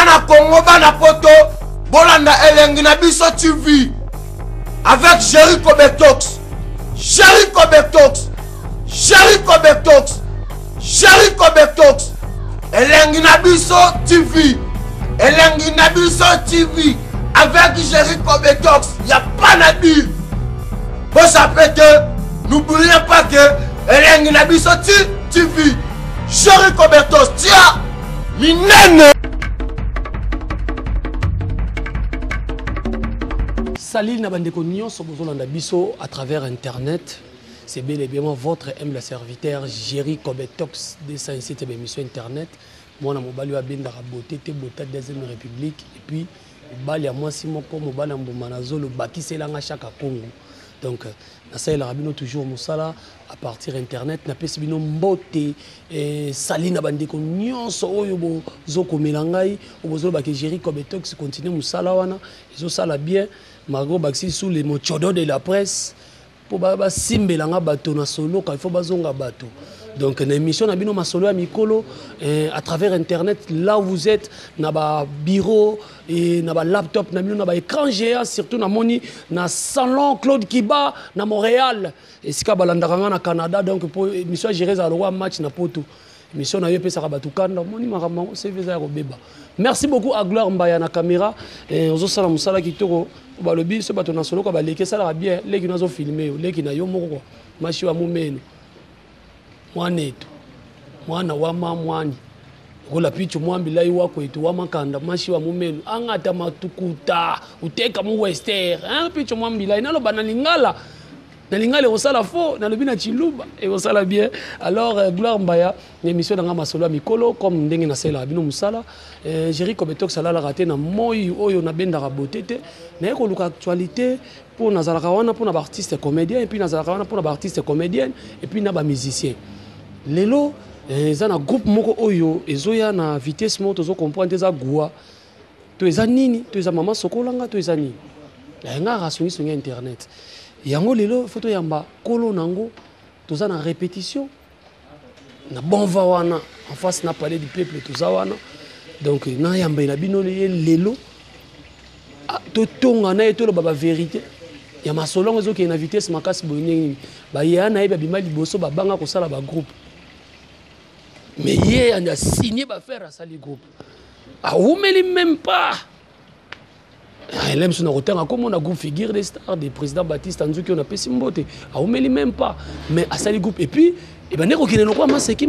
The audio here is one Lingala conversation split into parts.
Bana Congo, Bana Poto, Bolanda Elengi na biso TV. Avec Jericho Betox. Jericho Betox. Jericho Betox. Jericho Betox. Elengi na biso TV. Elengi na biso TV. Avec Jericho Betox. Il n'y a pas à dire. Pour ça que, n'oubliez pas que Elengi na biso TV. Jericho Betox. Tiens, minene. Salut Nabandeko Nyonso Bozolanda Biso à travers internet. C'est bel et bien votre humble serviteur Jericho Betox de cette émission internet. Moi na mobali wa benda raboté te bota deuxième république et puis mobali à moi si moko mobali mbomanazo le bakiselanga chaque Congo. Donc na ça il rabino toujours musala à partir internet na pesi bino mbote et Salut Nabandeko Nyonso oyo bozoko melangai obozo ba ke Jericho Betox continue musala wana izo sala bien. Margot Baxi sous les mochodo de la presse pour ba simbelanga bato na solo quand il faut bazonga bato. Donc une émission na bino masolo à mikolo à travers internet là où vous êtes na ba bureau et na ba laptop na bino na ba écran géant surtout na moni na salon Claude Kiba na Montréal et sika balandaka na Canada donc pour émission gérer à roi match na poto. Mission na yepesa kabatukanda moni makambo CV za robeba. Merci beaucoup à Gloire Mbaya na caméra et ozo sala musala kitoko balobi so bato na solo ko baleke sala bien leki nazo filmer leki na yo moko mashi wa mumeno mwaneto mwana wa mamwani kola picho mwambi lai wako itu wa makanda mashi wa mumeno angata matukuta uteka mu wester hein picho mwambi lai nalo banalingala nalingale osala fo na lobina chiluba et osala bien alors Gloire Mbaya émission dans masolo à mikolo comme ndenge na sala bino musala Jericho Betox sala la raté na moyi oyo na benda rabotete na ko luka actualité pour nazalaka wana pour na artiste comédien et puis nazalaka wana pour na artiste comédienne et puis na ba musicien lelo ezana groupe moko oyo ezoya na vitesse moto zo comprendre za gua to ezanini to eza mama sokolanga to ezanini nga rasongi sur internet yango lelo photo yamba kolo nango toza na répétition na bonva wana en face na palais du peuple toza wana donc na yamba na bino lelo to tonga na etolo baba vérité ya masolongo zo ke na vitesse makasi bonyengi ba yana eba bima liboso ba banga ko sala ba groupe mais hier on a signé ba faire à sali groupe oumeli même pas. Il aime son hôtel comme on a groupe figure des stars des présidents Baptiste Anzouki on a payé Simbote a oumeli même pas mais à sali groupe et puis et ben neko kineno kwa maseki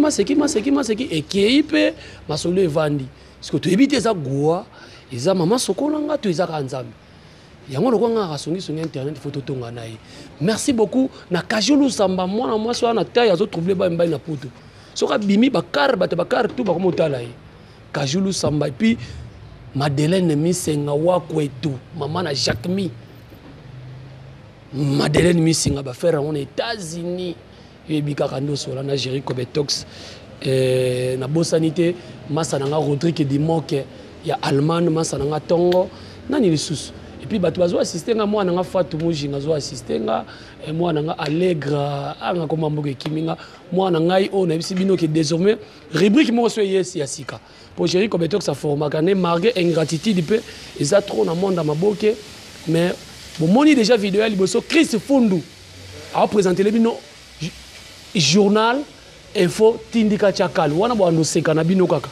et qui peut masolo evandi parce que tu évites ça goa eza mama sokolanga tu eza kanzambe yango lokwa nga rasongi sur internet photo tonga nae merci beaucoup na kajulu samba mwana mwasi wana taille azo trouver ba mbai na poto soka bimi bakar tout ba komo tala e kajulu samba et puis Madeleine Misenga wakwetu maman na Jacquemi Madeleine Misenga ba faire en États-Unis et bikakando sola na Jericho Betox na bosanité masananga Rodrigue Dimoke ya Allemagne masananga Tongo nani lisusu et puis bato bazo assister nga mwana nga Fatou Mujinga zo assister nga mwana nga Allegre anga koma mboke kiminga mwana ngai o na bisi bino ke désormais rubrique mo so yes ya sika pour Jericho Betox ça forma kané marqué ingratitude pe eza trop na monde maboke mais bon moni déjà vidéo ya liboso Chris Fundu a présenté le bino journal info tindika chakal wana bo ando seka na bino kaka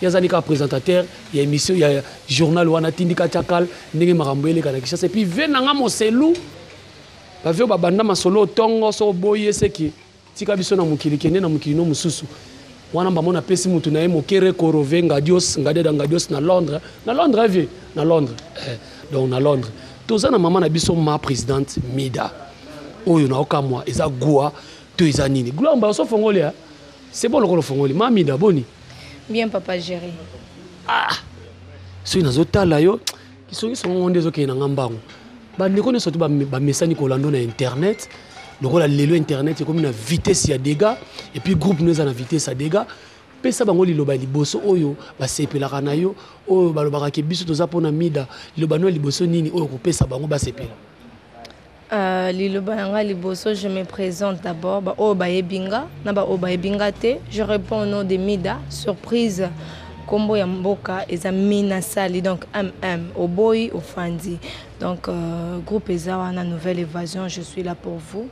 yazali ka présentateur ya émission ya journal wana tindika chakal ndenge makambo ele kana kishasa et puis venanga moselu ba vio ba banda masolo tongo so boye seki tika biso na mukili kende na mukili no mususu wana mbamona pesi mutu na ye mokere korove ngadios ngadeda ngadios na Londres vie na Londres donc na Londres toza na mama na biso ma présidente Mida oyo na okamwa eza goa to eza nini Gloire Mbaya so fongoli c'est bon le fongoli ma Mida boni bien papa Jerry so inazotala yo kisongi songo ndezo ke na ngambango ba ndeko ne soto ba mesani ko lando na internet lokola lelo internet comme na vitesse ya dégâts et puis groupe nous na vitesse ya dégâts pesa bango liloba liboso oyo ba sepelaka na yo oyo balobaka ke biso toza pona Mida liloba no liboso nini oyo ko pesa bango ba sepela liloba nga liboso je me présente d'abord ba o ba ebinga na ba o ba ebinga te je réponds au nom de Mida surprise Combo ya mboka eza mina sali donc MM Oboy Ofandi. Donc groupe Ezawana Nouvelle Évasion, je suis là pour vous.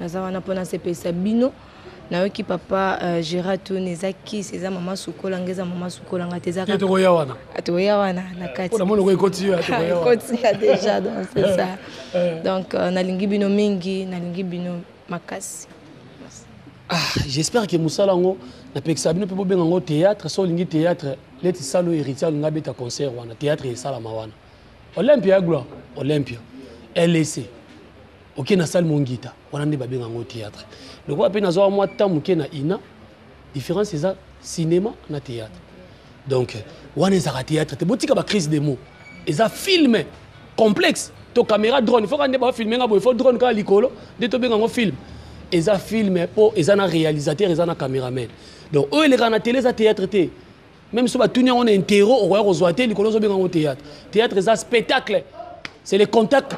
Ezawana pona CP Sabino. Naoki papa Gérard Tounezaki, c'est maman Soukola, ngeza maman Soukola ngateza. Atoya wana. Atoya wana nakati. Pour le continue atoya wana. Continue déjà donc c'est ça. Donc nalingi bino mingi, nalingi bino makasi. Ah, j'espère que Moussala ngo na pekisa bino pe bobenga ngo théâtre, so lingi théâtre, leti salo héritier linga beta concert wana, théâtre et sala mawana. Olympia gloire, Olympia. LC. OK na salle mongita, wana ndi babenga ngo théâtre. Le quoi pe nazo moi tamuke na ina, différence c'est ça cinéma na théâtre. Donc wana ezaka théâtre, te botika ba crise des mots. Eza film complexe, to caméra drone, il faut qu'on ba filmer nga bo, il faut drone ka likolo, de to benga ngo film. Eza film po eza na réalisateur, eza na caméraman. Donc eux les gars na télé za théâtre té. Même si on a un terreau, on va rejoindre les colons au théâtre. Théâtre, c'est un spectacle. C'est le contact,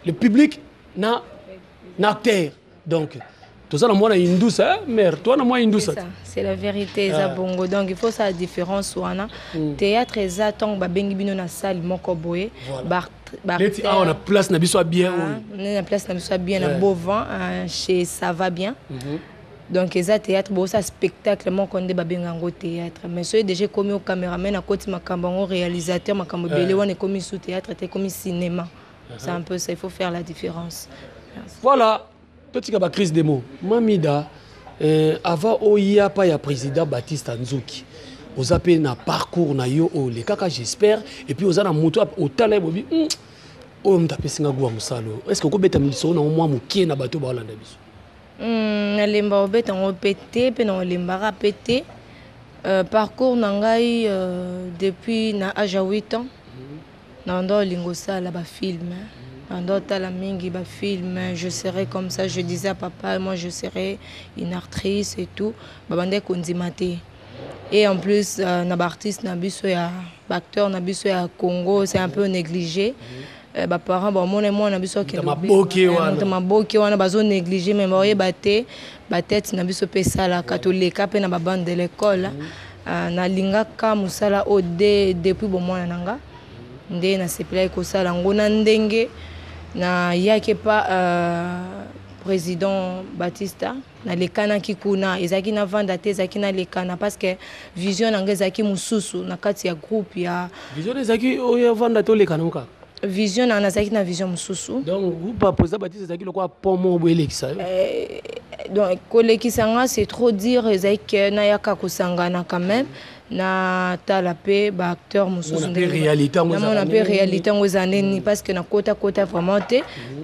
le public, na acteur. Donc, tout ça, moi, on une douce, mère. Toi, moi, une douce. C'est la vérité, ça bongo. Donc, il faut ça la différence. Théâtre, c'est un temps où bengi bino na salle, moko boye. On a place, na biso bien. On a place, na biso bien, na beau vent, chez ça va bien. Donc, les théâtre, c'est un spectacle, mon condé babengango théâtre. Mais ceux déjà commis au caméraman, à côté de réalisateur, ma belé, on est commis sous théâtre, c'est commis cinéma. C'est un peu ça, il faut faire la différence. Merci. Voilà, petit cas de crise des mots. Mamida, avant Oya pas ya président Baptiste Nzouki. Vous avez un parcours na yo les kaka j'espère et puis vous avez un moto au talent bobi. Oh m'tape singa gwa musalo. Est-ce que vous pouvez mettre na au moins mukie na bateau ba Hollande biso? Nalemba obeta ngopete pe na lemba pété parcours nangai depuis na âge à 8 ans na ndo lingo sala ba film na ndo tala mingi ba film je serai comme ça je disais à papa moi je serai une actrice et tout babande konzimate et en plus na ba artiste na biso ya ba acteur na biso ya Congo c'est un peu négligé. Bah parents bon moi na biso ke maboki wana bazo négliger mais boye baté ba tête na biso pesa la catholique pe na ba bande de l'école na lingaka musala o depuis bon mwana nanga ndé na sepela ko sala ngona ndenge na yake pa président Batista na lekana kikuna ezaki na vanda te ezaki na lekana parce que vision nanga ezaki mususu na kati ya groupe ya vision ezaki o vanda to lekana muka vision na nazaki na vision mususu donc vous pas poser Baptiste ezaki le quoi pomo boelekisa donc kolekisanga c'est trop dire ezaki na yaka kosangana quand même na talapé ba acteur mususu ndenge réalité on a peu réalité ngozaneni parce que na kota vraiment te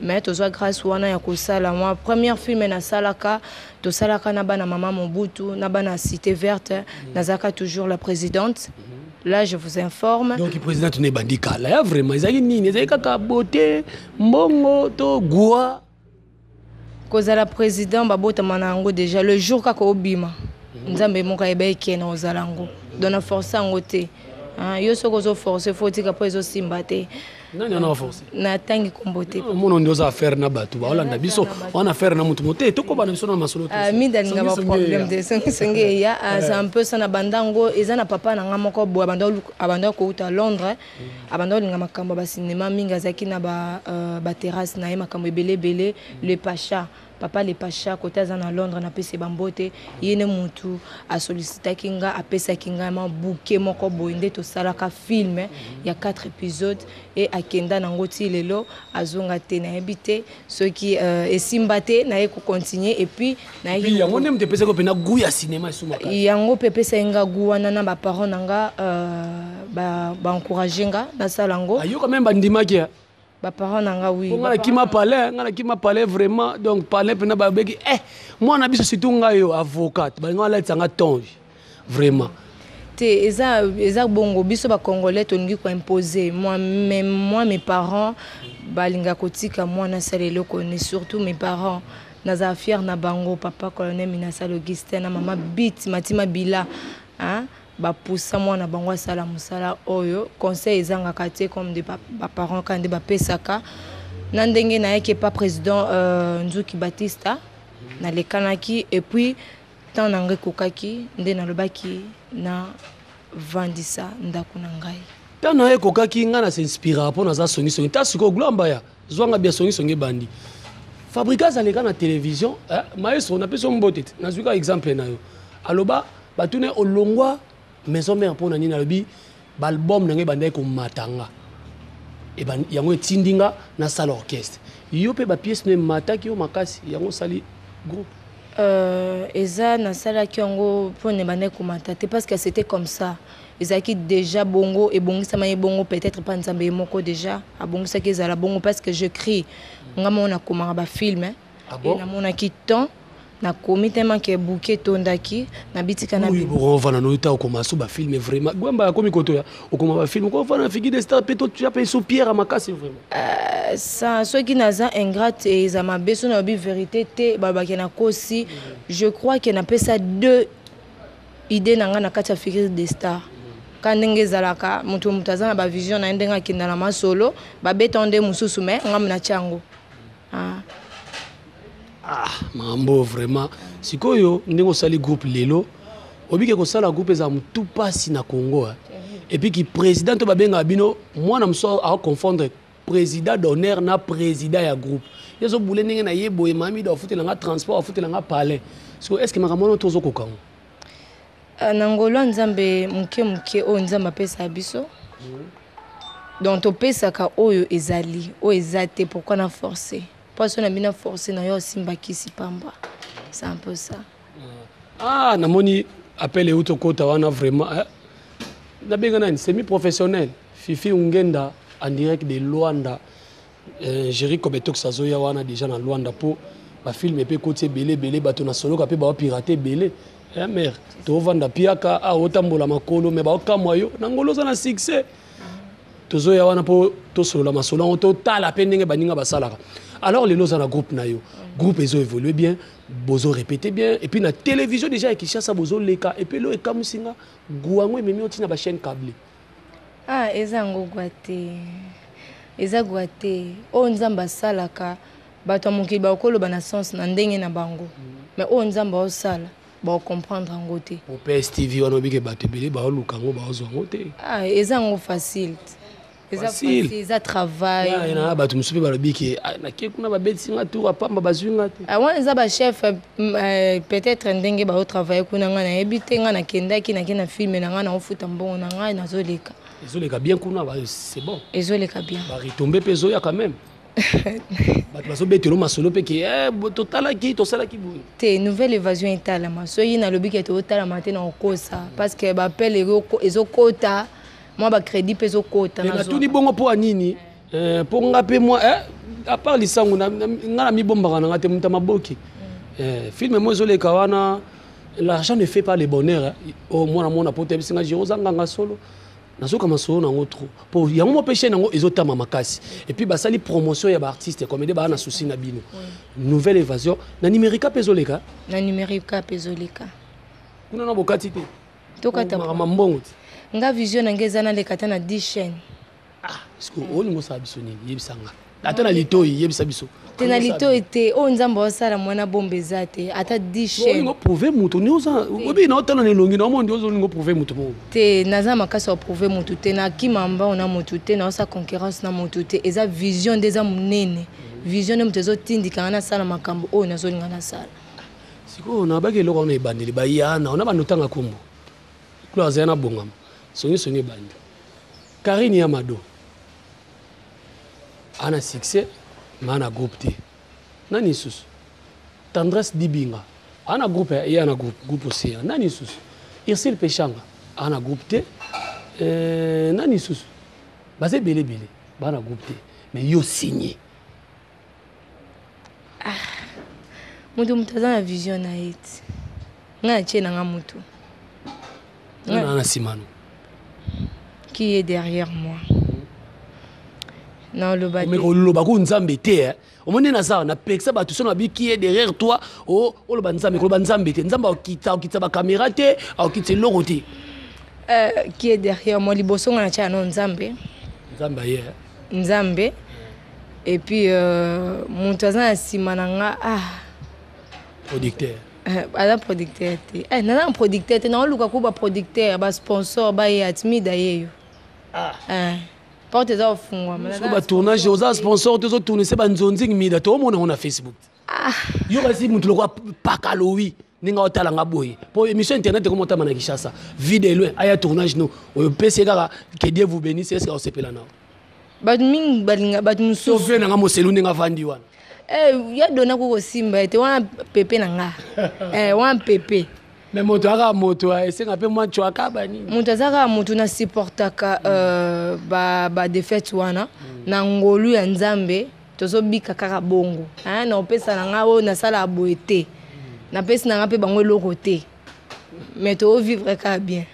mais tozo grâce wana ya kosala moi première film na salaka to salaka na bana mama Mobutu na bana cité verte nazaka toujours la présidente. Là, je vous informe. Donc, le président n'est pas dit qu'il y a vraiment des beauté, mbongo, to, goua. Cause la président, babota manango déjà le jour kako obima. Nzambe moka ebe kena ozalango. Dona force ngote. Yo soko zo force faut dire après zo simbate. Non, non, force. Na tangi kombote. Mon on doit faire na batu. Ba Hollande biso, on a faire na mutu moté. Toko ba na biso na masolo. Mi dalinga ba problème de senge ya c'est un peu ça na bandango eza na papa na ngamoko bo abanda ko uta Londres. Abanda linga makambo ba cinéma minga zaki na ba terrasse na makambo belé le Pacha. Papa le Pacha côté à Londres na pese bambote yene mutu a sollicité kinga a pesa kinga ma bouquet moko boinde to salaka film il y a 4 épisodes et akenda nangoti lelo azonga te na habité ceux qui esimbate na ko continuer et puis na y a monem te pesa ko pena goût ya cinéma sumaka yango pepe senga goût na ba parents nanga ba encourager nga na salango ayo quand même bandimaki ba parents nanga oui ngala ki ma parler vraiment donc parler pena ba beki moi na biso surtout ngayo avocat ba ngala tsanga tonge vraiment te eza bongo biso ba congolais tolingi ko imposer moi mes parents balinga kotika moi na salelo connaît surtout mes parents naza fier na bango papa colonel Minasa Augustin na mama Bit Matima Bila hein ba poussa moi na bango sala musala oyo conseil ezanga kate comme des parents quand des ba pesaka na ndenge na yeke pas président Nzouki Batista na lekanaki et puis tant nangé kokaki nde na lobaki na vandisa ndako na ngai. Tana ye kokaki nga na s'inspira po na za songi songi ta siko glamba ya zwanga bia songi songi bandi. Fabricas aleka na télévision, maestro na peso mbote. Na zuka exemple na yo. Aloba batune olongwa maison mère po na nina lobi ba album na ngai bandai ko matanga. Et ben yango etindinga na salle orchestre. Yo pe ba pièce ne mataki yo makasi yango sali groupe. Eza na salle ki yango po ne bandai ko matate parce que c'était comme ça. Ezaki déjà bongo et bongo ça m'a bongo peut-être pas nzambe moko déjà a bongo ça qui ezala bongo parce que je crie nga mona komanga ba film Ah bon? et na mona ki temps na komi tellement que bouquet tondaki na bitika na bi on va na noita au commencer ba film vraiment gwamba komi koto ya au commencer ba film ko va na figi de star peto tu as payé sous pierre à makasi vraiment ça ceux qui naza ingrate et za mabeso na bi vérité te ba na kosi je crois que na pesa deux idées na nga na kati ya figure de star. Quand ndenge zalaka mutu mutaza na ba vision na ndenga kinda na masolo ba betonde mususu me ngam na chango mambo vraiment sikoyo ndengo sali groupe lelo obike ko sala groupe za mutu pasi na Congo et puis qui président to babenga bino mwana mso a confondre président d'honneur na président ya groupe yeso boule ndenge na yebo e mami do futela nga transport futela nga palais so est-ce que makamono tozo kokango Nangolo nzambe muke o nzamba pesa biso. Donc to pesa ka oyo ezali, o ezate pourquoi na forcer. Parce qu'on a bien forcé na yo simba kisi pamba. C'est un peu ça. Ah namoni appel euto kota wana vraiment na benga nani semi professionnel. Fifi Ungenda en direct de Luanda. Jerry Kobetok sazoya wana déjà na Luanda pour ba film et pe côté belé bato na solo ka pe ba pirater belé. Eh mère, to vanda piaka a otambola makolo me ba okamwa yo nangolo za na succès. Tozo ya wana po to solo la masolo on total la peine ndenge baninga basalaka. Alors les loza na groupe na yo. Groupe ezo évolué bien, bozo répéter bien et puis na télévision déjà et Kinshasa bozo leka et puis lo ekamusinga guango memi otina ba chaîne câblée. Ah ezango gwate. Eza gwate. O nzamba salaka bato mokili ba okolo bana sens na ndenge na bango. Mais o nzamba o sala ba comprendre en côté. Pour PSTV on obike bato belé ba lukango ba ozo ngote. Ah ezango facile. Facile, ça travail. Il y a bato musupe ba lobiki na ke kuna ba betinga tour apamba bazwinga te. Ah ouais za ba chef peut-être ndenge ba travailler kuna nga na ebitenga na kendaki na kena film na nga na ofuta mbongo na nga na zoleka. Ezoleka bien kuna c'est bon. Ezoleka bien. Ba retomber peso ya quand même. Bato baso betelo masolo pe ki totala ki to sala ki bu. Te nouvelle évasion etala maso yina lobiki to tala matin na okosa parce que ba appelle ezokota. Moi ba crédit peso kota na zo. Tuni bongo po anini po ngape moi à part lisangu na ngala mi bomba na ngate mutama boki. Film mo zo le kawana l'argent ne fait pas le bonheur. Au moins mona pote bisinga jiro zanga solo. Nazoka masolo na ngotro. Po yango mo pêcher nango ezotama makasi. Et puis ba sali promotion ya ba artiste comme ba na souci na bino. Nouvelle évasion na numérique peso leka. Na numérique peso leka. Kuna na bokati te. Tokata mbongo. Nga vision ngeza na lekata na 10 chaînes. Ah, est-ce que on ngo sa biso nini yebisanga. Ata na lito yebisa biso. Te na lito ete o nzamba osala mwana bombeza te ata 10 chaînes. Ngo prouver mutu ni oza obi na otana ne longi na mondi ozo ngo prouver mutu mo. Te naza makasa o prouver mutu te na kimamba ona mutu te na osa concurrence na mutu te eza vision des munene. Vision de mutezo tindika na sala makambo o nazo linga na sala. Siko na bage loko na ebandeli ba yana ona banotanga kombo. Kula zana bongam. Songi bandi. Karine Yamado. Ana succès, mana groupe T. Nani sus. Tendresse Dibinga. Ana groupe et ana groupe aussi. Nani sus. Irsil Pechanga. Ana groupe T. Nani sus. Basé belé. Bana groupe T. Mais yo signé. Ah. Mutu mutaza na vision na it. Nga chena nga mutu. Ana simano. Qui est derrière moi. Non, le bâti. Mais le bakou nzambe te. Au moment na ça, na pexa ba tout ça na bi qui est derrière toi. Oh, le banzambe, le banzambe te. Nzamba okita ba caméra te, okita logo te. Qui est derrière moi liboso na cha non nzambe. Nzamba ye. Nzambe. Et puis montaza na simananga producteur. Aza producteur te. Nana producteur te. Na luka ko ba producteur, ba sponsor, ba yatmi d'ailleurs. Porte eza ofungwa. So ba tournage oza sponsor te zo tourner se ba nzonzing mida to mona on Facebook. Yo kasi mutu lokwa pakalowi ninga otala nga boye. Po émission internet ko mota mana Kishasa. Vidéo loin aya tournage no. O PC kaka que Dieu vous bénisse est-ce que on sepela na. Ba ming balinga ba musu. So fe na nga moselu ninga vandi wana. Ya dona ko simba ete wana pepe na nga. Wana pepe. Mais moto aka moto esenga pe mwa chwaka bani. Moto azaka moto na supportaka ba défaite wana na ngolu ya Nzambe tozo bika kaka bongo. Na opesa na nga o na sala boete. Na pesi na nga pe bango eloko te. Mais to vivre ka bien.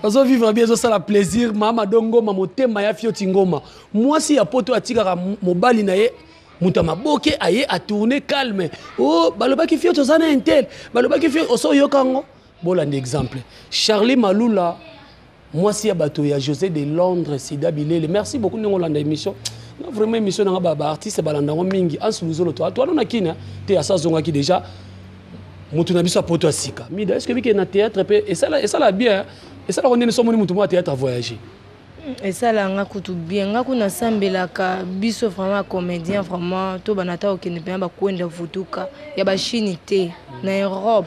Ozo vivre bien, ça la plaisir, mama dongo mamotema ya fioti ngoma. Moi si ya poto atika mobali na ye muta maboke aye a tourner calme. Oh, balobaki fioti ozana intel. Balobaki fioti oso yokango. Bola un exemple. Charlie Maloula, moi si ya bato ya José de Londres, Sida Bilele. Merci beaucoup de l'anda émission. Non vraiment émission na ba artiste balanda mingi ansuluzolo to. Toi na kina te asa zonga ki déjà. Mutu na biso a poto asika. Mida est-ce que vi ke na théâtre et ça la bien. Et ça la on est somoni mutu mo théâtre à voyager. Et ça là nga kutu bien nga kuna sambelaka biso vraiment comédien vraiment to banata okende pe ba kwenda vutuka ya ba Chine te na Europe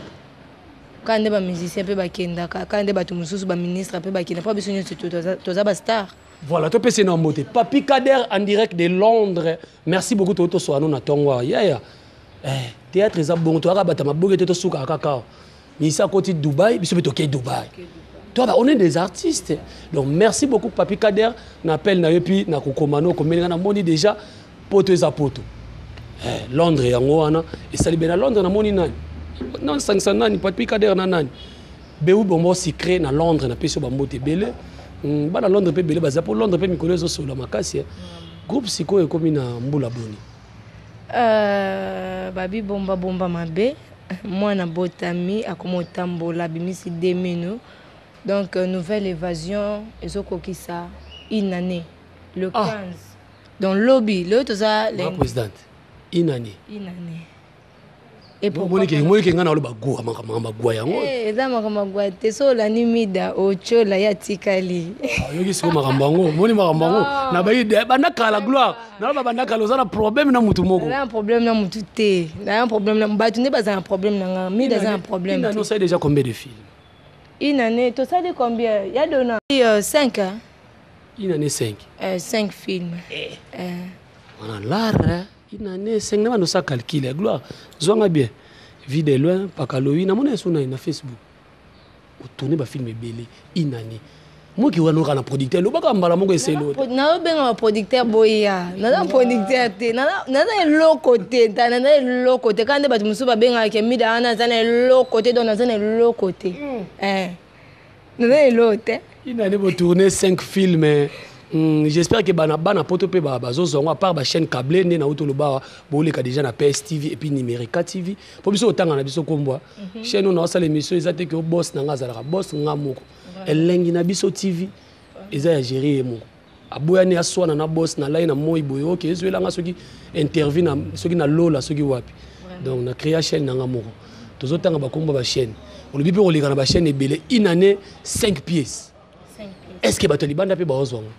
quand ba musicien pe ba kenda quand ba tu mususu ba ministre pe ba kenda pa biso nyoto toza ba star. Voilà, tu peux se nommer Papi Kader en direct de Londres. Merci beaucoup to so anona tongwa. Ya. Théâtre eza bon to aka bata maboke to suka kaka. Mais ça côté Dubaï, biso beto ke Dubaï. Toi, on est des artistes. Donc, merci beaucoup, Papi Kader. N'appelle na yepi na kukomano comme na moni déjà poto eza poto. Londres yango wana et ça libéra Londres na moni nani. Non 500 nani Papi Kader na nani. Beou bombo secret na Londres na peso bambote belé. Bana Londres pe belé baza pour Londres pe mikolo zo solo makasi. Groupe siko e komi na mbula boni. Babi bomba bomba mabe. Moi na botami akomotambola bimisi demeno. Donc, nouvelle évasion, Ezokokisa, une année, le 15. Dans le lobby, le tout ça. La présidente, une année. Une année. Et pour moi, qui est dans le bagou, eh, dans ma t'es so la nimida, ocho la yatikali. Yogi so marambango, moni marambango. Na bayi banaka la gloire. Na ba banaka lo za problème na mutu moko. Na un problème na mutu te. Na un problème na ba tu n'es pas un problème na mi dans un problème. Na no ça déjà combien de films? Une année, tout ça de combien? Il y a donné 5 ans. Une année 5. 5 films. On a l'art, une année 5. On a ça calculé. Gloire. Zonga bien. Vie de loin, pas Halloween. On a sur na Facebook. On tourne ba film belé. Une année. Moi qui wana kana producteur, lo baka mbala moko eselo. Na benga producteur boya. Na producteur te. Na lo côté, na lo côté quand ba musu ba benga ke mida ana zana lo côté donc na zana lo côté. Na lo te. Une année pour tourner 5 films. J'espère que bana poto pe ba zongo à part ba chaîne câblée na utoloba boleka déjà na PSTV et puis Numérica TV. Pour biso otanga na biso kombo. Chaîne on a ça l'émission ezate que boss na ngazala boss ngamoko. Elengi na biso TV eza ya gérer mo aboyani aswana na boss na line na moi boyo OK ezwela nga soki interview na soki na lola soki wapi donc na créer chaîne na ngamoko tozotanga bakomba ba chaîne olobi pe oleka na ba chaîne ebele une année 5 pièces est-ce que bato libanda pe bazonga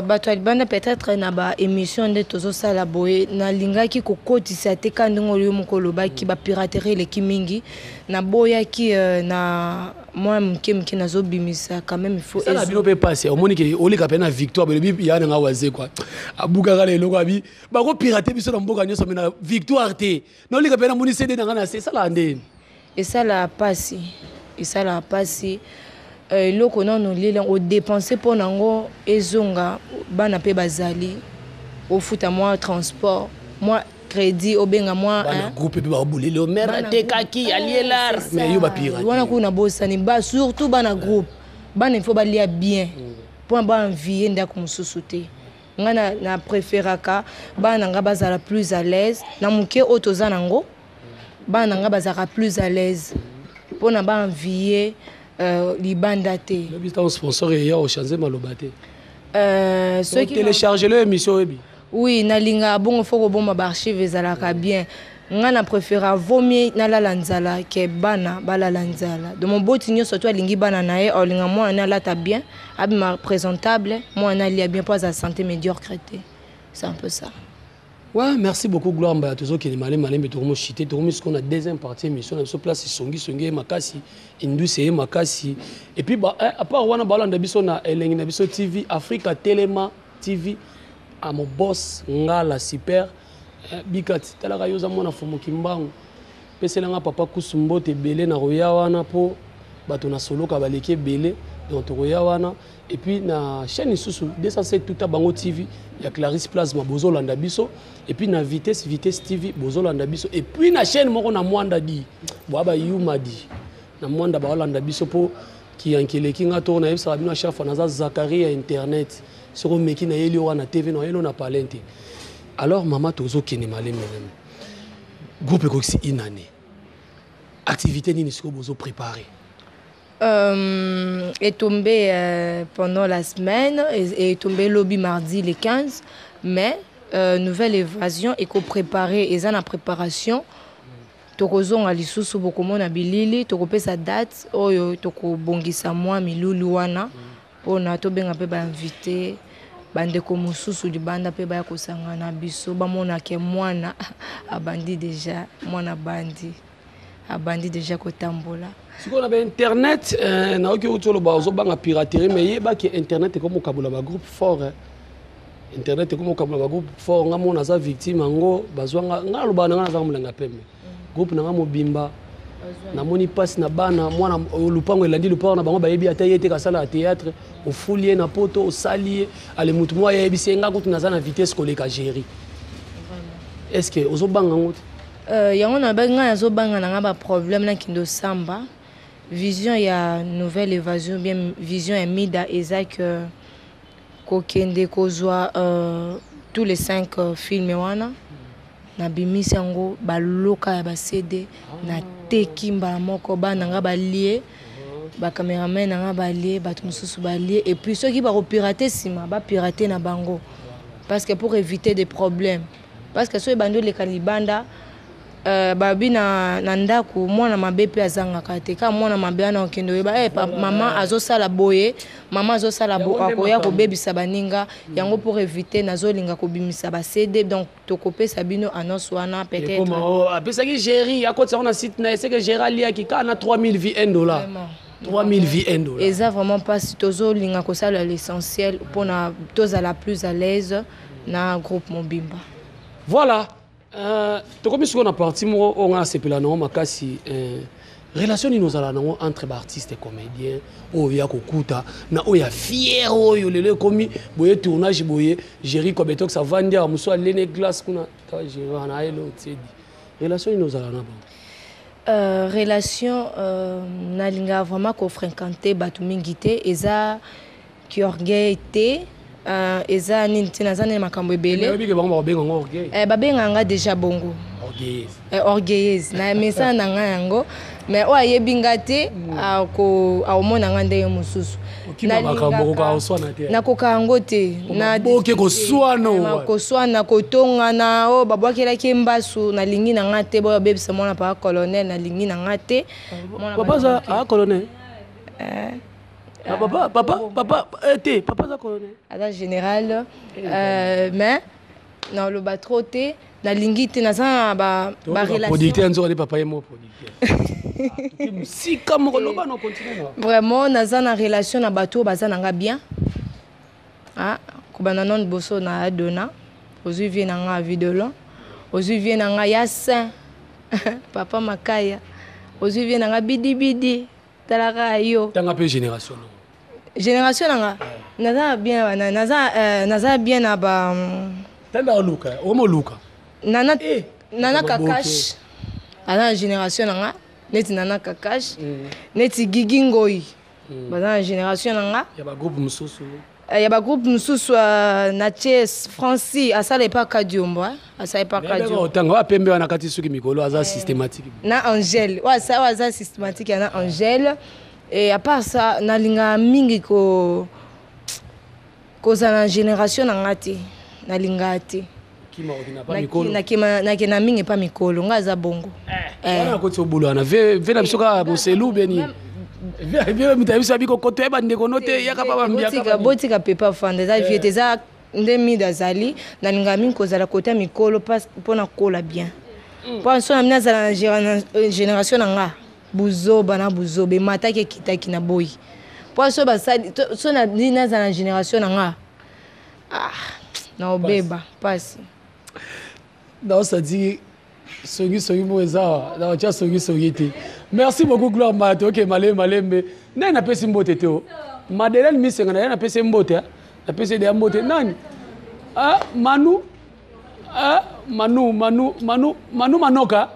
bato libanda peut-être na ba émission de tozo sala boye na lingaki kokotisa te kandingo yo mokolo ba ki ba piraterie le kimingi na boya ki na moi mke na zo bimisa quand même il faut ça la bino pe passer au moni ke olika pe na victoire be bi ya nga waze quoi abuka kala eloko abi ba ko pirater biso na mboka nyoso na victoire te na olika pe na moni CD na ngana c'est ça la ndeni et ça la passe loko non lila o dépenser pour nango ezonga bana pe bazali au foot à moi transport moi crédit obenga moi un groupe pe ba bolele o mère tekaki alielar mais yo ba pirater wana ko na bosani ba surtout bana groupe bana il faut ba lia bien pour ba envier ndako mususu te ngana na préféraka bana nga bazala plus à l'aise na muke otoza nango bana nga bazala plus à l'aise pour na ba envier libanda te le bitan sponsor ya o changer malobate ceux qui télécharger l'émission ebi oui na linga bongo foko bomba ba archive ezalaka bien ngana préféra vomi na la lanzala ke bana bala lanzala de mon botinyo surtout alingi bana nae olinga moi na lata bien abima présentable moi na lia bien pas à santé médiocrité c'est un peu ça. Ouais, merci beaucoup Gloire Mbaya Tozo qui est malé mais tourmo chité tourmo ce qu'on a deuxième partie émission na so place songi makasi indusé makasi et puis bah à part wana balanda biso na elengi na biso TV Africa Telema TV à mon boss ngala super bikati talaka yoza mona fomo kimbangu peselanga papa kusumbote belé na roya wana po bato na soloka baleke belé donc roya wana et puis na chaîne isusu 207 tout à bango TV il y a Clarisse Plasma bozo landa biso et puis na vitesse TV bozo landa biso et puis na chaîne moko na mwanda di baba yuma di na mwanda ba landa biso po ki ankeleki nga to na yebisa bino chef na za Zakaria internet sur meki na yeli wana TV na yelo na palente. Alors maman tozo kene malé même groupe Coxi inane activité ni siko bozo préparer est tombé pendant la semaine et est tombé lobby mardi le 15 mai nouvelle évasion et ko préparer et en préparation tokozon ali susu bokomona bilili tokopesa date oyo tokobongisa moi milulu wana pona to benga pe ba invité bande ko mususu di banda pe ba kosangana biso bamona ke mwana abandi déjà mwana abandi déjà kotambola. Si on a internet na oki utolo ba zo banga piraterie mais yeba ki internet comme okabula ba groupe fort internet comme okabula ba groupe fort ngamona za victime ngo bazwanga ngalo bana ngana za mulanga pembe groupe na mobimba na moni passe na bana mwana lupango elandi lupango na bango bayebi ata yete ka sala théâtre au foulier na poto au salier ale mutu mo yebi senga ko tunaza na vitesse koleka gérer est-ce que ozo banga ngote yango na banga yazo banga na ba problème na kindo samba vision ya nouvelle évasion bien vision ya mida ezak kokende kozwa tous les 5 films wana na bimisi yango baloka ya ba CD na tekimba moko bana nga balie ba cameraman nga balie bato mususu balie et puis ceux qui ba pirater sima ba pirater na bango parce que pour éviter des problèmes parce que ceux bando le kalibanda babi na ndako mwana mabe pe azanga kate ka mwana mabe ana okendo yeba maman azosala boye maman azosala akoya ko bebisa baninga yango pour éviter nazolinga ko bimisa ba CD donc tokopesa bino annonce wana peut-être comment apesa ki géri akoti on a site na c'est que Gérald ya ki kana 3000 $. 3000 $. Et ça vraiment pas tozolinga ko sala l'essentiel pour na tozala plus à l'aise na groupe Mobimba. Voilà. Comme si on a parti, on a sepelé na makasi relation nous ala nango entre artistes et comédiens oya kokuta na oya fier oyo lele komi boye tournage boye Jerry Kobetok ça vendre à muso lene glace kuna ta Jerry na elo tsedi relation nous ala na relation na linga vraiment ko fréquenter batu mingité eza qui orgueillité eza nini tina zane makambo ebele babenganga déjà bongo orgueilleuse na mesa na nga yango mais o ayebinga te aomona nga ndenge mosusu nakoka yango te koswana kotongana o babwakelaki mbasu nalingi na nga te boyo bebisa mwana pa colonel nalingi na nga te papa colonel papa za colonel ada général mais non le batro te na lingite na za ba relation producteur nzo ali papa yemo producteur musika moko loba no continue vraiment na za na relation na bato bazana nga bien ko bana non boso na adona ozu vie na nga vidéo ozu vie na nga yasa papa makaya ozu vie na nga bidi talaka yo tanga pe génération nanga naza bien naza bien na ba tanda luka omo luka nana kakash ana génération nanga neti nana kakash neti gigingoi bana génération nanga ya ba groupe mususu na Chess Francis asala pas kadiombo asala pas kadiombo tanga apembe wana kati suki mikolo aza systématique na Angèle aza systématique na Angèle et à part ça na linga mingi ko za na génération nanga te na linga te nakena mingi pa mikolo nga aza bongo wana koti obulwana ve na biso kaka moselu beni mitabiso abiko koto eba ndeko note yaka pa bambiaka botika pepa fanda eza vie te eza nde mida azali nalinga mingi kozala kota mikolo mpona kola bien mpo so na mini azala na génération na nga buzoba na buzoba emataki ekitaki na boyi mpo so basali so na nini azala na génération na nga na obeba pasi naosadi songi mo eza na watia songi te merci beaucoup Gloire Mato ok malembe nani napesi mbote te o Madeleine Misenga na napesi mbote napesi de mbote nani Manu Manoka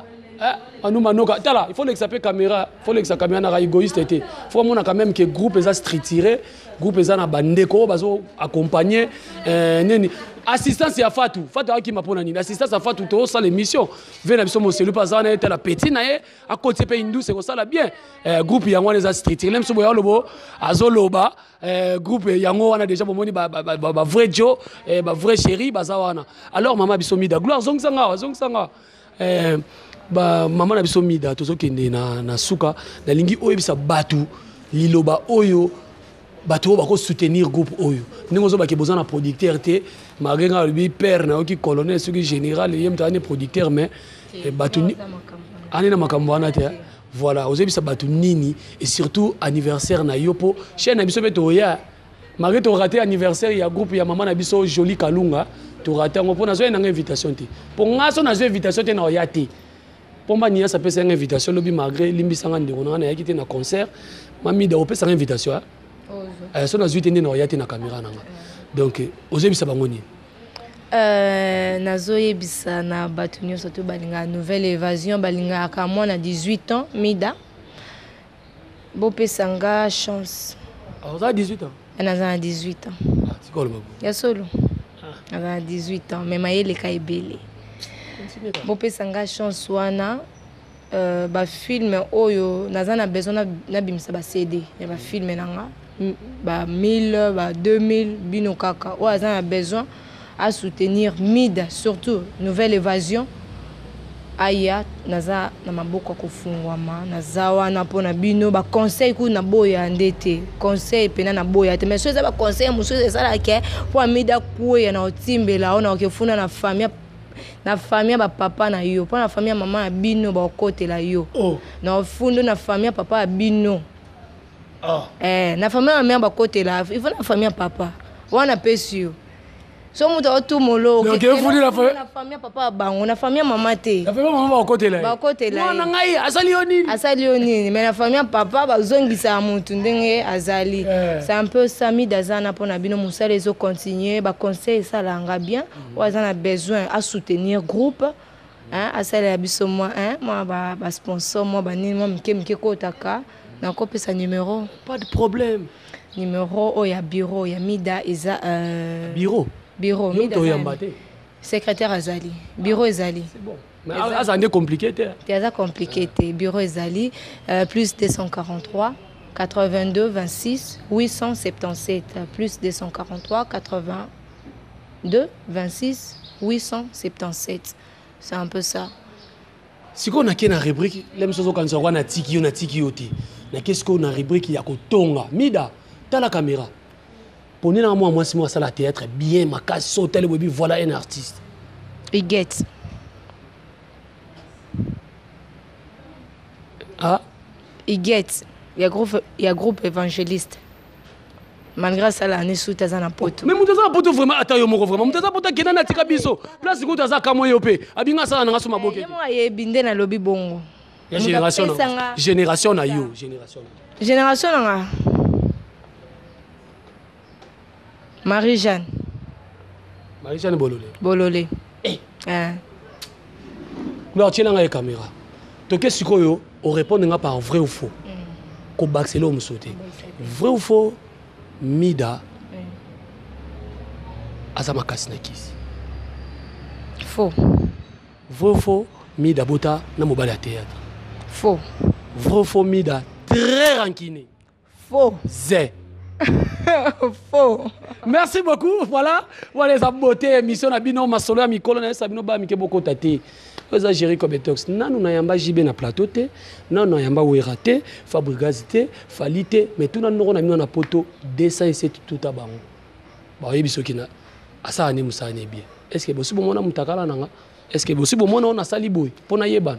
Manu Manoka tala il faut l'exaper caméra il faut l'exaper caméra na égoïste était faut mona quand même que groupe eza street tiré groupe eza na bandeko bazo accompagner neni assistance ya Fatou aki mapona nini assistance ya Fatou to ça l'émission vena biso moselu paza na eta la petit na ye a côté pe indou c'est ko ça la bien groupe yango eza street tiré même so boya lobo azoloba groupe yango wana déjà bomoni ba vrai Joe ba vrai chéri baza wana alors maman biso mida Gloire zongsanga ba maman na biso mida tozokende na suka na lingi oyebisa batu liloba oyo bato bako soutenir groupe oyo ndenge zo bake besoin na producteur te marenga lui père na oki colonel soki général yem tane producteur mais bato ni ani na makambo wana te voilà ozebisa bato nini et surtout anniversaire na yopo chaîne na biso beto ya malgré to raté anniversaire ya groupe ya maman na biso Jolie Kalunga to raté ngo pona zo na invitation te po ngaso na zo invitation te na ya te pomba nia ça peut une invitation lobi malgré limbisanga ndeko na yakite na concert mami da opesa invitation so na zuite na oyate na caméra nanga donc ozebisa bango ni nazoyebisa na bato nyonso to balinga nouvelle évasion balinga ka mwana 18 ans mida bopesanga chance oza 18 ans naza 18 ans tikolo babo ya solo naza 18 ans mais mayele ka ebele bopesanga chance wana ba film oyo naza na besoin na bimisa ba CD ya ba film nanga ba 1000 ba 2000 bino kaka o aza na besoin à soutenir mida surtout nouvelle évasion aya naza na maboko kofungwama naza wana pona bino ba conseil ku na boya ndete conseil pena na boya te mais so za ba conseil muso ezala ke po mida ku ya na otimbela ona okefuna na famille ba papa na yo po na famille mama na bino ba okotela yo na ofundo na famille papa bino na famille mama ba okotela il faut na famille papa wana pesi yo so muto otu molo donc il faut la famille papa bango na famille mama te la famille mama ba okotela na ngai asali onini mais na famille papa bazongisa mutu ndenge azali c'est un peu sami dazana pona bino musala ezo continuer ba conseil ça langa bien wazana besoin à soutenir groupe asala ya biso moi ba sponsor moi ba nini moi mke kotaka na kopesa numéro pas de problème numéro o ya bureau ya mida eza bureau mida secrétaire azali bureau ezali c'est bon mais azande compliqué te ça compliqué te bureau ezali plus 243 82 26 877 plus 243 82 26 877 c'est un peu ça. Si on a une rubrique les choses quand ça na tiki yote na qu'est-ce qu'on a rubrique ya kotonga mida ta la caméra poni na moi si moi ça la théâtre bien ma casse sauter le baby voilà un artiste il get il get il y a groupe évangéliste malgré ça la ne sous tazana poto mais mutaza poto vraiment atayo moko vraiment mutaza poto kena na tika biso place ko taza kamo yope abinga sala na soma boke moi yebinde na lobi bongo ya génération na yo génération na Marie-Jeanne Bololé Gloire tiens na caméra to qu'est-ce que on répond par vrai ou faux ko baxelo musote vrai ou faux mida azama kasnekisi faux vrai ou faux mida bota na mobile à théâtre faux vrai ou faux mida très rankiné faux zé faux Merci beaucoup. Voilà les beauté émission na bino masolo ya mikolo na sabino ba mike boko tate. Oza Jerry Kobetox. Nanu na yamba jibe na plateau te, nanu na yamba werate, Fabregas te, Falite, mais tout na noko na mino na poto 207 tout abango. Ba yebi soki na asa ane musane bien. Est-ce que bosi bomona mutakala nanga? Est-ce que bosi bomona on a sali boy pona yebana?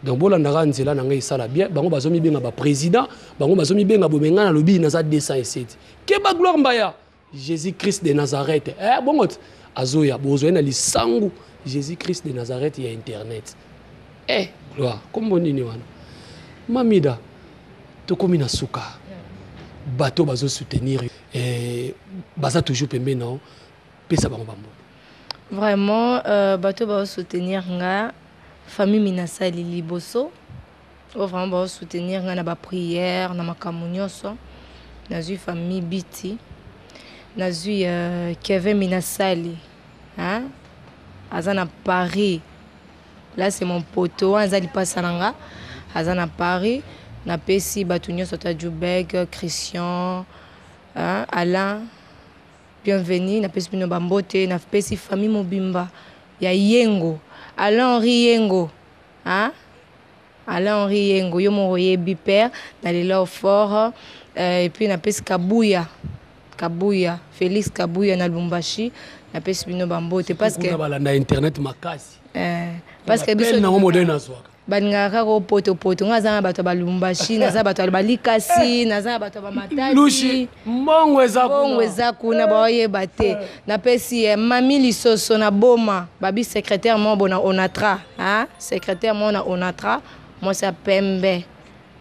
Donc bolandaka nzela na ngai sala bien, bango bazomi benga ba président, bango bazomi benga bomenga na lobi na za 207. Keba gloire mbaya. Jésus-Christ de Nazareth. Bon, Azoya, bozoé na lisangu. Jésus-Christ de Nazareth, il y a Internet. Gloire, comme on dit, Mamida, tu comme na souka. Bateau bazo soutenir. Baza toujours pembe non. Pesa bango bambo. Vraiment, bateau bazo soutenir nga famille Minasali Liboso. Vraiment bazo soutenir nga na ba prière, na makamunyoso. Na zu famille Biti. Nazui Kevin Minasali, hein? Azana Paris. Là c'est mon poteau, Azali Passananga. Azana Paris. Na pesi Batunyo Sota Djoubeg, Christian, hein? Alain. Bienvenue. Na pesi Bino Bambote. Na pesi famille Mobimba. Ya Yengo. Alain Henri Yengo, hein? Alain Henri Yengo. Yo mon royer bipère. Na l'élan fort. Et puis na pesi Kabouya. Kabouya, Félix Kabouya na Lubumbashi, na pesi bino bambote parce que na internet makasi. Parce que biso na moderne swaka. Baningaka ko poto ngaza bato ba Lubumbashi, naza bato ba Likasi, naza bato ba Matadi. Lushi, Mongweza kuna ba yeba te. Na pesi Mami Lisoso na Boma, babi secrétaire mo bona Onatra, hein? Secrétaire mo na Onatra, moi ça Pembe.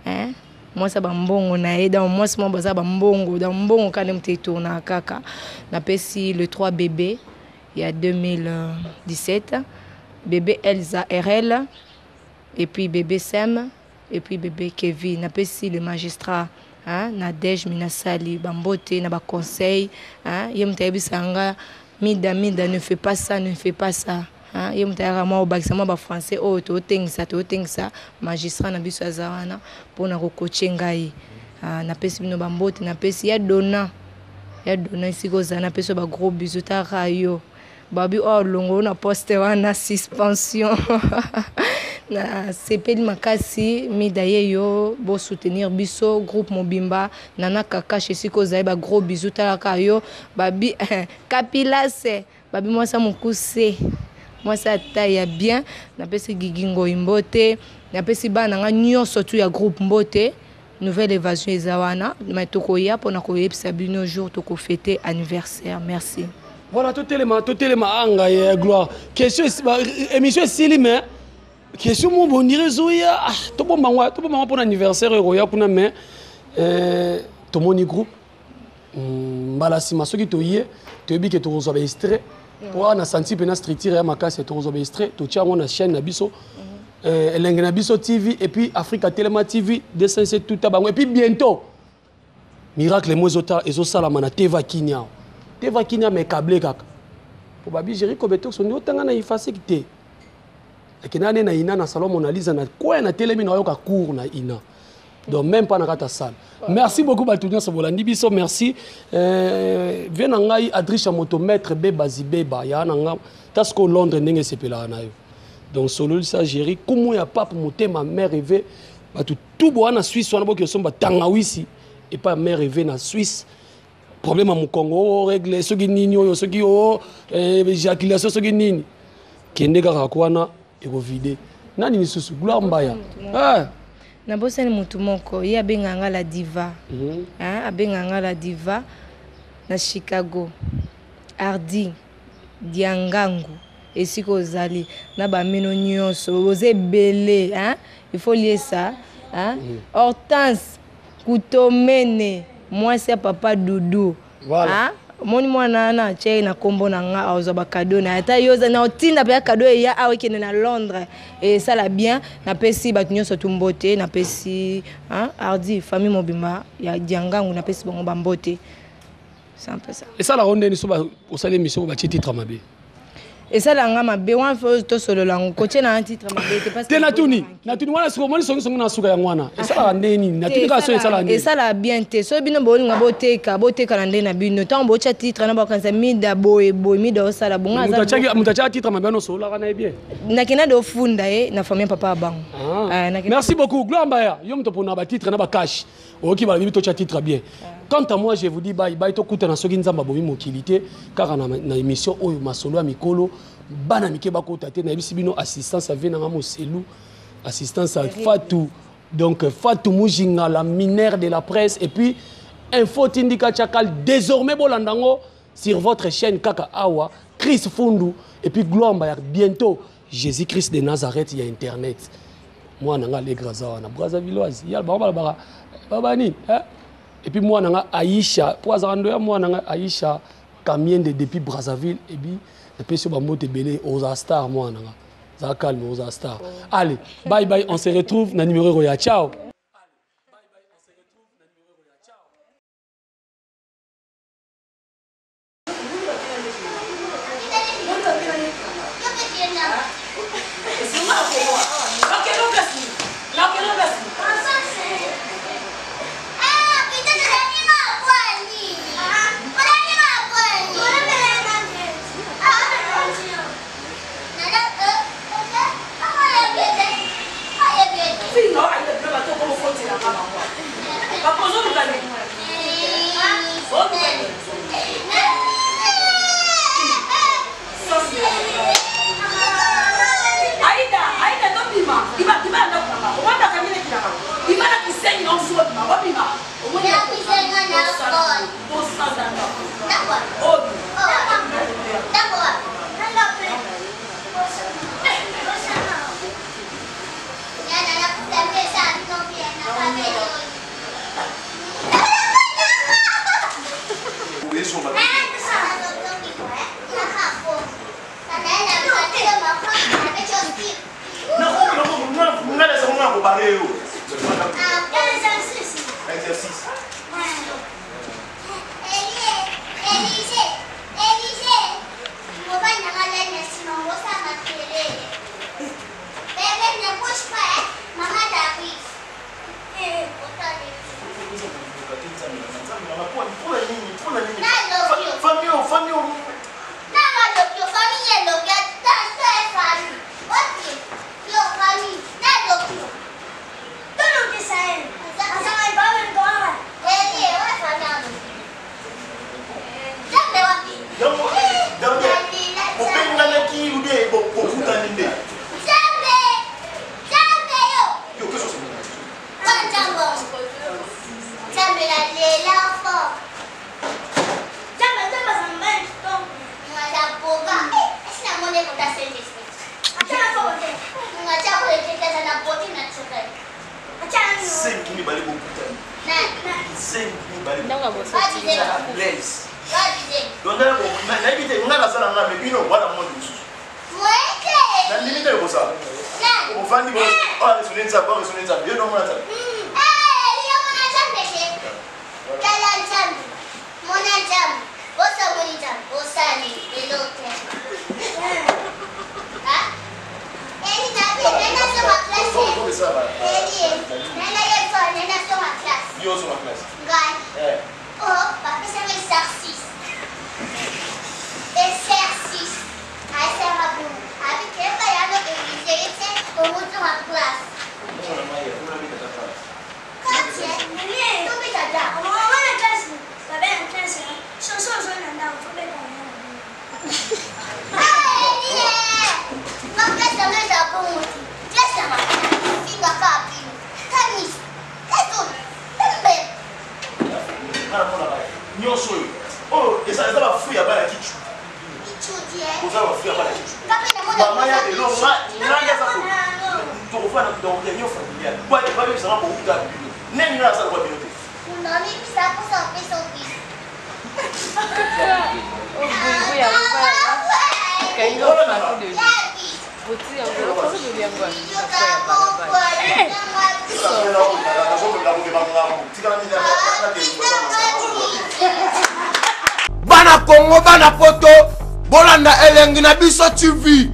Hein? Moi ça bambongo na eda moi c'est moi baza bambongo dans mbongo quand même tourna kaka na pesi le 3 bébé il y a 2017 bébé Elsa RL et puis bébé Sem et puis bébé Kevin na pesi le magistrat hein Nadej Minasali bambote na ba conseil hein yemtayebisanga mida ne fais pas ça hein yemtayaka moi au baxama ba français o to tengisa magistrat na biso azawana pona ko coacher ngai na pesi bino bambote na pesi ya dona isiko zana peso ba gros bisous ta rayo babi o longo na poste wana suspension na sepeli makasi midaye yo bo soutenir biso groupe Mobimba nana kaka isiko zai ba gros bisous ta rayo babi kapilase babi moi ça mon coussé moi ça taille bien na pesi gigingo imbote na pesi bana nga nyonso tu ya groupe mbote nouvelle évasion ezawana mais tokoya pona koyebisa bino jour toko fêter anniversaire merci. Voilà tout élément anga ya gloire question émission sili mais question mon bonire zoya to bomba pour anniversaire roya kuna mais to moni groupe mbalasi masoki to yé to bi ke to reçoit extrait pour na senti pena structure ya makasi to reçoit extrait to tia na chaîne na biso Elengena Biso TV et puis Africa Telema TV 207 tout tabango et puis bientôt miracle mozota ezosala mana Teva Kinya me câblé kaka pour babi Jerry Kobetox on otanga na effacer kité ekenane na ina na salon Mona Lisa na quoi na telemi na yoka cours na ina donc même pas na kata salle. Merci beaucoup Batunia Sabolandi Biso merci vient ngai Adrisha motomètre Bebazi Beba ya nanga tasko Londres ndenge sepela na yo. Donc solo ça Jerry comment ya papa moté ma mère rêvé ba tout boa na Suisse on a beaucoup somba tangawisi et pas mère rêvé na Suisse problème au Congo régler ce qui nini yo ce qui éjaculation ce qui nini kende kaka kwana et ko vider nani ni susu gloire mbaya na bosani mutu moko ya benganga la diva hein abenganga la diva na Chicago Hardy Diangangu esiko zali na ba mino nyonso oze belé hein il faut lier ça hein Hortense Kutomene moi c'est papa Doudou voilà hein moni mwana na che na kombo na nga azo ba cadeau na ata yoza na otinda ba cadeau ya awekene na Londres et ça la bien na pesi ba nyonso tumbote na pesi hein Hardy famille Mobimba ya Diangangu na pesi bango bambote c'est un peu ça et ça la ronde ni so ba osale mission ba titre mabe Et ça, là, ma béwan fait tout solo là. On coach un titre ma bété parce que. T'es natuni wana sur moi ils sont na suka yangwana. Et ça la ndeni natuni ka so et ça la ndeni. Et ça la bien te. So bino bo nga boteka na ndeni na bino. Tant bo cha titre na ba kanza mida boy mida osala bonga za. Mutacha titre ma beno so la kana bien. Na kina do funda na famille papa bango. Merci beaucoup Gloire Mbaya. Yo mto pona ba titre na ba cash. OK ba bibi to cha titre bien. Quant à moi je vous dis bye to kuta na soki nzamba bomi mokilité car na émission oyo masolo ya mikolo bana mike bakota te na bisi bino assistance avec na ngamo Selou assistance à Fatou donc Fatou Mujinga la mineur de la presse et puis info tindika chakal désormais bolandango sur votre chaîne Kaka Awa Chris Fundu et puis Gloire Mbaya bientôt Jésus-Christ de Nazareth il y a internet moi nanga les graza na Brazzavilloise il y a babani hein. Et puis moi nanga Aïcha pour azandoya moi nanga Aïcha Kamiende depuis Brazzaville et puis depuis ce bambo te belé aux Star moi nanga ça calme aux Star. Allez bye bye on se retrouve na numéro roya ciao. Bana Congo, bana poto, bolanda elengi na biso TV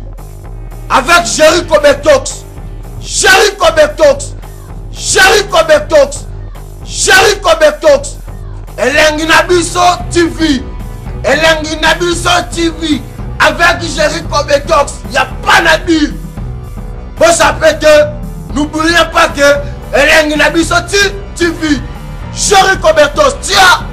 avec Jerry Kobetox. Jerry Kobetox. Jerry Kobetox. Jerry Kobetox. Elengi na biso TV. Elengi na biso TV avec Jerry Kobetox. Il n'y a pas à dire. Vous savez que n'oubliez pas que Elengi na biso TV. Jerry Kobetox. Tiens.